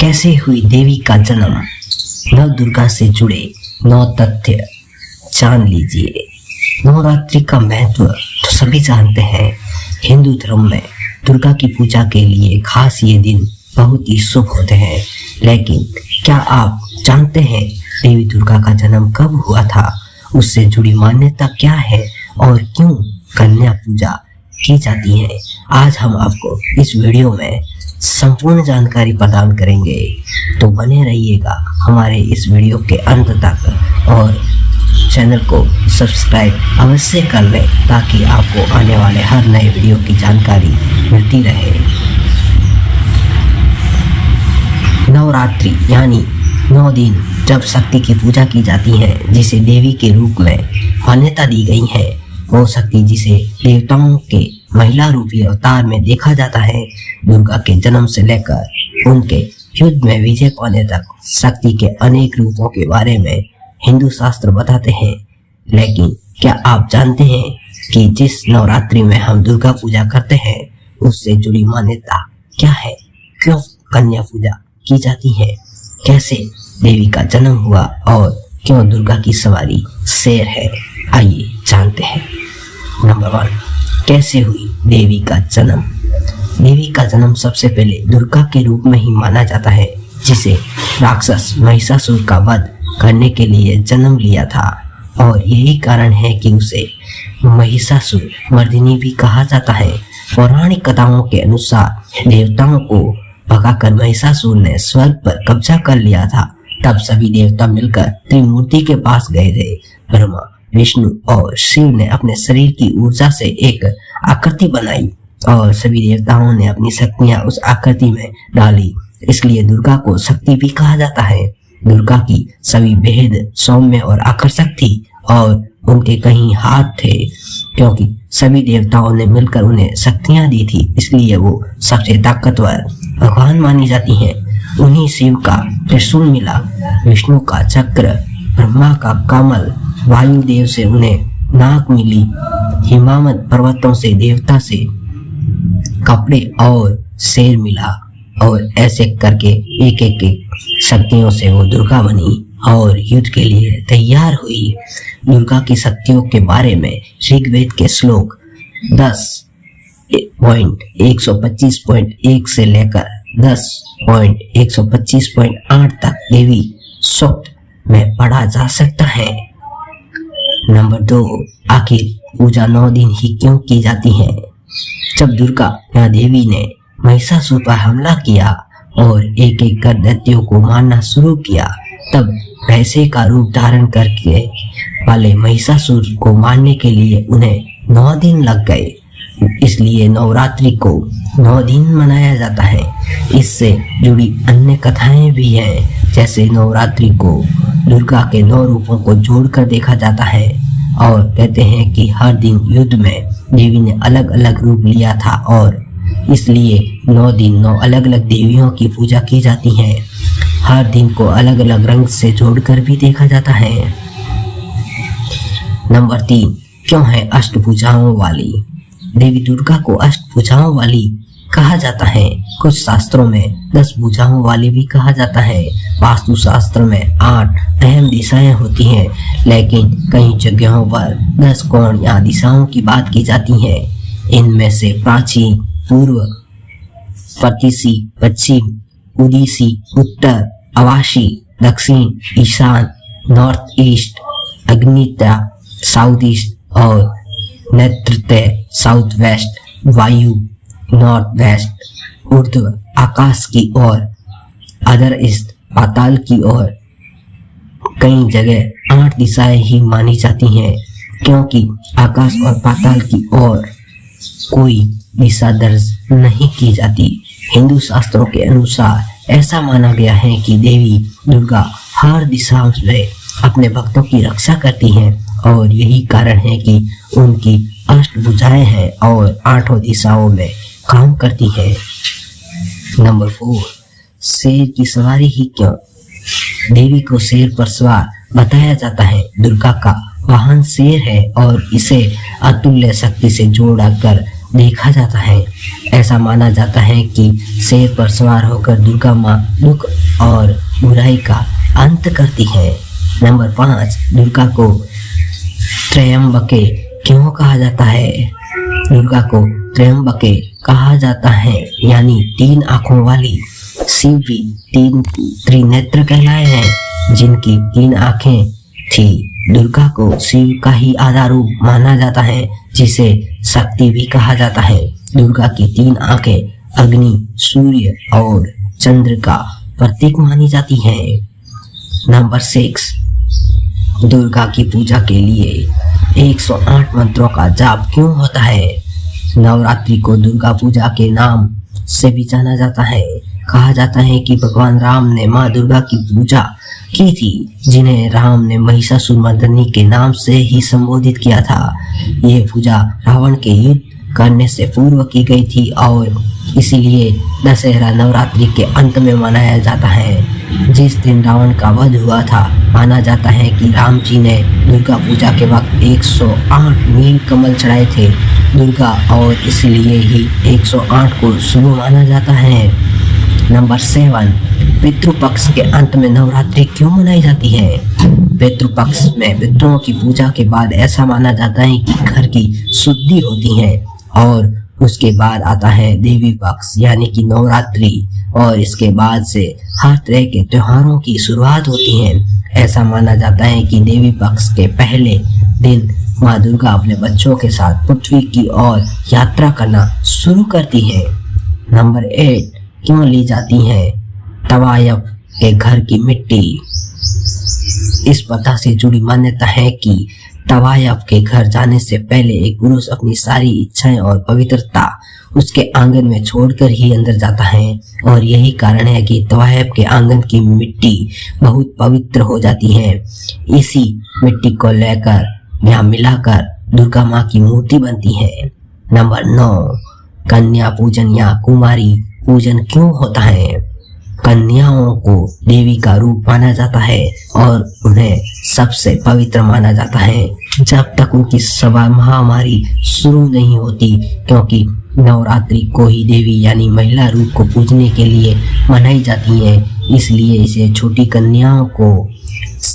कैसे हुई देवी का जन्म, नव दुर्गा से जुड़े 9 तथ्य जान लीजिए। नवरात्रि का महत्व तो सभी जानते हैं। हिंदू धर्म में दुर्गा की पूजा के लिए खास ये दिन बहुत ही शुभ होते हैं। लेकिन क्या आप जानते हैं देवी दुर्गा का जन्म कब हुआ था, उससे जुड़ी मान्यता क्या है और क्यों कन्या पूजा की जाती है? आज हम आपको इस वीडियो में संपूर्ण जानकारी प्रदान करेंगे, तो बने रहिएगा हमारे इस वीडियो के अंत तक और चैनल को सब्सक्राइब अवश्य कर लें ताकि आपको आने वाले हर नए वीडियो की जानकारी मिलती रहे। नवरात्रि यानी 9 दिन जब शक्ति की पूजा की जाती है, जिसे देवी के रूप में मान्यता दी गई है। वो शक्ति जिसे देवताओं के महिला रूपी अवतार में देखा जाता है। दुर्गा के जन्म से लेकर उनके युद्ध में विजय पाने तक शक्ति के अनेक रूपों के बारे में हिंदू शास्त्र बताते हैं। लेकिन क्या आप जानते हैं कि जिस नवरात्रि में हम दुर्गा पूजा करते हैं उससे जुड़ी मान्यता क्या है? क्यों कन्या पूजा की जाती है? कैसे देवी का जन्म हुआ और क्यों दुर्गा की सवारी शेर है? आइए जानते हैं। नंबर 1, कैसे हुई देवी का जन्म? देवी का जन्म सबसे पहले दुर्गा के रूप में ही माना जाता है, जिसे राक्षस महिषासुर का वध करने के लिए जन्म लिया था और यही कारण है कि उसे महिषासुर मर्दिनी भी कहा जाता है। पौराणिक कथाओं के अनुसार देवताओं को भगाकर महिषासुर ने स्वर्ग पर कब्जा कर लिया था। तब सभी देवता मिलकर त्रिमूर्ति के पास गए थे। ब्रह्मा, विष्णु और शिव ने अपने शरीर की ऊर्जा से एक आकृति बनाई और सभी देवताओं ने अपनी शक्तियां उस आकृति में डाली। इसलिए दुर्गा को शक्ति भी कहा जाता है। दुर्गा की सभी भेद सौम्य और आकर्षक थी और उनके कहीं हाथ थे। क्योंकि सभी देवताओं ने मिलकर उन्हें शक्तियां दी थी, इसलिए वो सबसे ताकतवर भगवान मानी जाती हैं। उन्हीं शिव का त्रिशूल मिला, विष्णु का चक्र, ब्रह्मा का कमल, वायुदेव से उन्हें नाक मिली, हिमावत पर्वतों से देवता से कपड़े और शेर मिला और ऐसे करके एक एक शक्तियों से वो दुर्गा बनी और युद्ध के लिए तैयार हुई। दुर्गा की शक्तियों के बारे में ऋग्वेद के श्लोक 10.125.1 से लेकर 10.125.8 तक देवी सूक्त में पढ़ा जा सकता है। नंबर 2, आखिर पूजा 9 दिन ही क्यों की जाती है? जब दुर्गा या देवी ने महिषासुर पर हमला किया और एक एक कर दैत्यों को मारना शुरू किया, तब भैंसे का रूप धारण करके वाले महिषासुर को मारने के लिए उन्हें 9 दिन लग गए। इसलिए नवरात्रि को 9 दिन मनाया जाता है। इससे जुड़ी अन्य कथाएं भी हैं, जैसे नवरात्रि को दुर्गा के 9 रूपों को जोड़कर देखा जाता है और कहते हैं कि हर दिन युद्ध में देवी ने अलग अलग रूप लिया था और इसलिए 9 दिन 9 अलग अलग देवियों की पूजा की जाती है। हर दिन को अलग अलग रंग से जोड़कर भी देखा जाता है। नंबर 3, क्यों है अष्टभुजाओं वाली? देवी दुर्गा को अष्टभुजाओं वाली कहा जाता है। कुछ शास्त्रों में 10 भुजाओं वाली भी कहा जाता है। वास्तु शास्त्र में 8 अहम दिशाएं होती हैं, लेकिन कई जगहों पर 10 कोण या दिशाओं की बात की जाती है। इनमें से प्राचीन, पूर्व, प्रतिशी, पश्चिम, उदीसी, उत्तर, अवाशी, दक्षिण, ईशान, नॉर्थ ईस्ट, अग्नित्य, साउथ ईस्ट और नैऋत्य साउथ वेस्ट, वायु नॉर्थ वेस्ट, ऊर्ध्व आकाश की ओर, अधर ईस्ट पाताल की ओर। कई जगह 8 दिशाएं ही मानी जाती हैं, क्योंकि आकाश और पाताल की ओर कोई दिशा दर्ज नहीं की जाती। हिंदू शास्त्रों के अनुसार ऐसा माना गया है कि देवी दुर्गा हर दिशा में अपने भक्तों की रक्षा करती हैं और यही कारण है कि उनकी अष्टभुजाएं हैं और 8 दिशाओं में काम करती है। नंबर 4, शेर की सवारी ही क्यों? देवी को शेर पर सवार बताया जाता है। दुर्गा का वाहन शेर है और इसे अतुल्य शक्ति से जोड़ा कर देखा जाता है। ऐसा माना जाता है कि शेर पर सवार होकर दुर्गा माँ दुख और बुराई का अंत करती है। नंबर 5, दुर्गा को त्रयंबके क्यों कहा जाता है? दुर्गा को त्रयंबके कहा जाता है यानी 3 आंखों वाली। शिव भी 3 त्रिनेत्र कहलाए हैं जिनकी 3 आंखें थी। दुर्गा को शिव का ही आधा रूप माना जाता है जिसे शक्ति भी कहा जाता है। दुर्गा की 3 आंखें अग्नि, सूर्य और चंद्र का प्रतीक मानी जाती हैं। नंबर 6, दुर्गा की पूजा के लिए 108 मंत्रों का जाप क्यों होता है? नवरात्रि को दुर्गा पूजा के नाम से भी जाना जाता है। कहा जाता है कि भगवान राम ने माँ दुर्गा की पूजा की थी, जिन्हें राम ने महिषासुरमर्दिनी के नाम से ही संबोधित किया था। ये पूजा रावण के युद्ध करने से पूर्व की गई थी और इसीलिए दशहरा नवरात्रि के अंत में मनाया जाता है। जिस दिन रावण का वध हुआ था, माना जाता है कि राम जी ने दुर्गा पूजा के वक्त 108 नील कमल चढ़ाए थे दुर्गा, और इसलिए ही 108 को शुभ माना जाता है। नंबर 7, पितृपक्ष के अंत में नवरात्रि क्यों मनाई जाती है? पितृपक्ष में पितरों की पूजा के बाद ऐसा माना जाता है कि घर की शुद्धि होती है और उसके बाद आता है देवी पक्ष यानी कि नवरात्रि, और इसके बाद से हर तरह के त्योहारों की शुरुआत होती है। ऐसा माना जाता है कि देवी पक्ष के पहले दिन माँ दुर्गा अपने बच्चों के साथ पृथ्वी की ओर यात्रा करना शुरू करती है। नंबर 8, क्यों ली जाती है तवायफ के घर की मिट्टी? इस प्रथा से जुड़ी मान्यता है कि तवायफ के घर जाने से पहले एक पुरुष अपनी सारी इच्छाएं और पवित्रता उसके आंगन में छोड़कर ही अंदर जाता है, और यही कारण है कि तवायफ के आंगन की मिट्टी बहुत पवित्र हो जाती है। इसी मिट्टी को लेकर यहाँ मिलाकर दुर्गा माँ की मूर्ति बनती है। नंबर 9, कन्या पूजन या कुमारी पूजन क्यों होता है? कन्याओं को देवी का रूप माना जाता है और उन्हें सबसे पवित्र माना जाता है जब तक उनकी सभा महामारी शुरू नहीं होती, क्योंकि नवरात्रि को ही देवी यानी महिला रूप को पूजने के लिए मनाई जाती है, इसलिए इसे छोटी कन्याओं को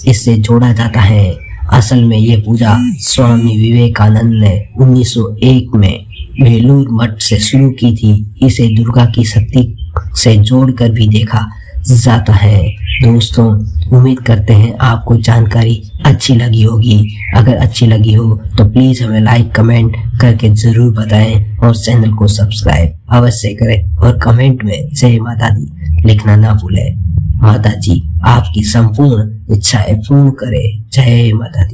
इससे जोड़ा जाता है। असल में ये पूजा स्वामी विवेकानंद ने 1901 में बेलूर मठ से शुरू की थी। इसे दुर्गा की शक्ति से जोड़कर भी देखा जाता है। दोस्तों, उम्मीद करते हैं आपको जानकारी अच्छी लगी होगी। अगर अच्छी लगी हो तो प्लीज हमें लाइक कमेंट करके जरूर बताएं और चैनल को सब्सक्राइब अवश्य करें और कमेंट में जय माता दी लिखना ना भूलें। माता जी आपकी संपूर्ण इच्छाएं पूर्ण करे। जय माता दी।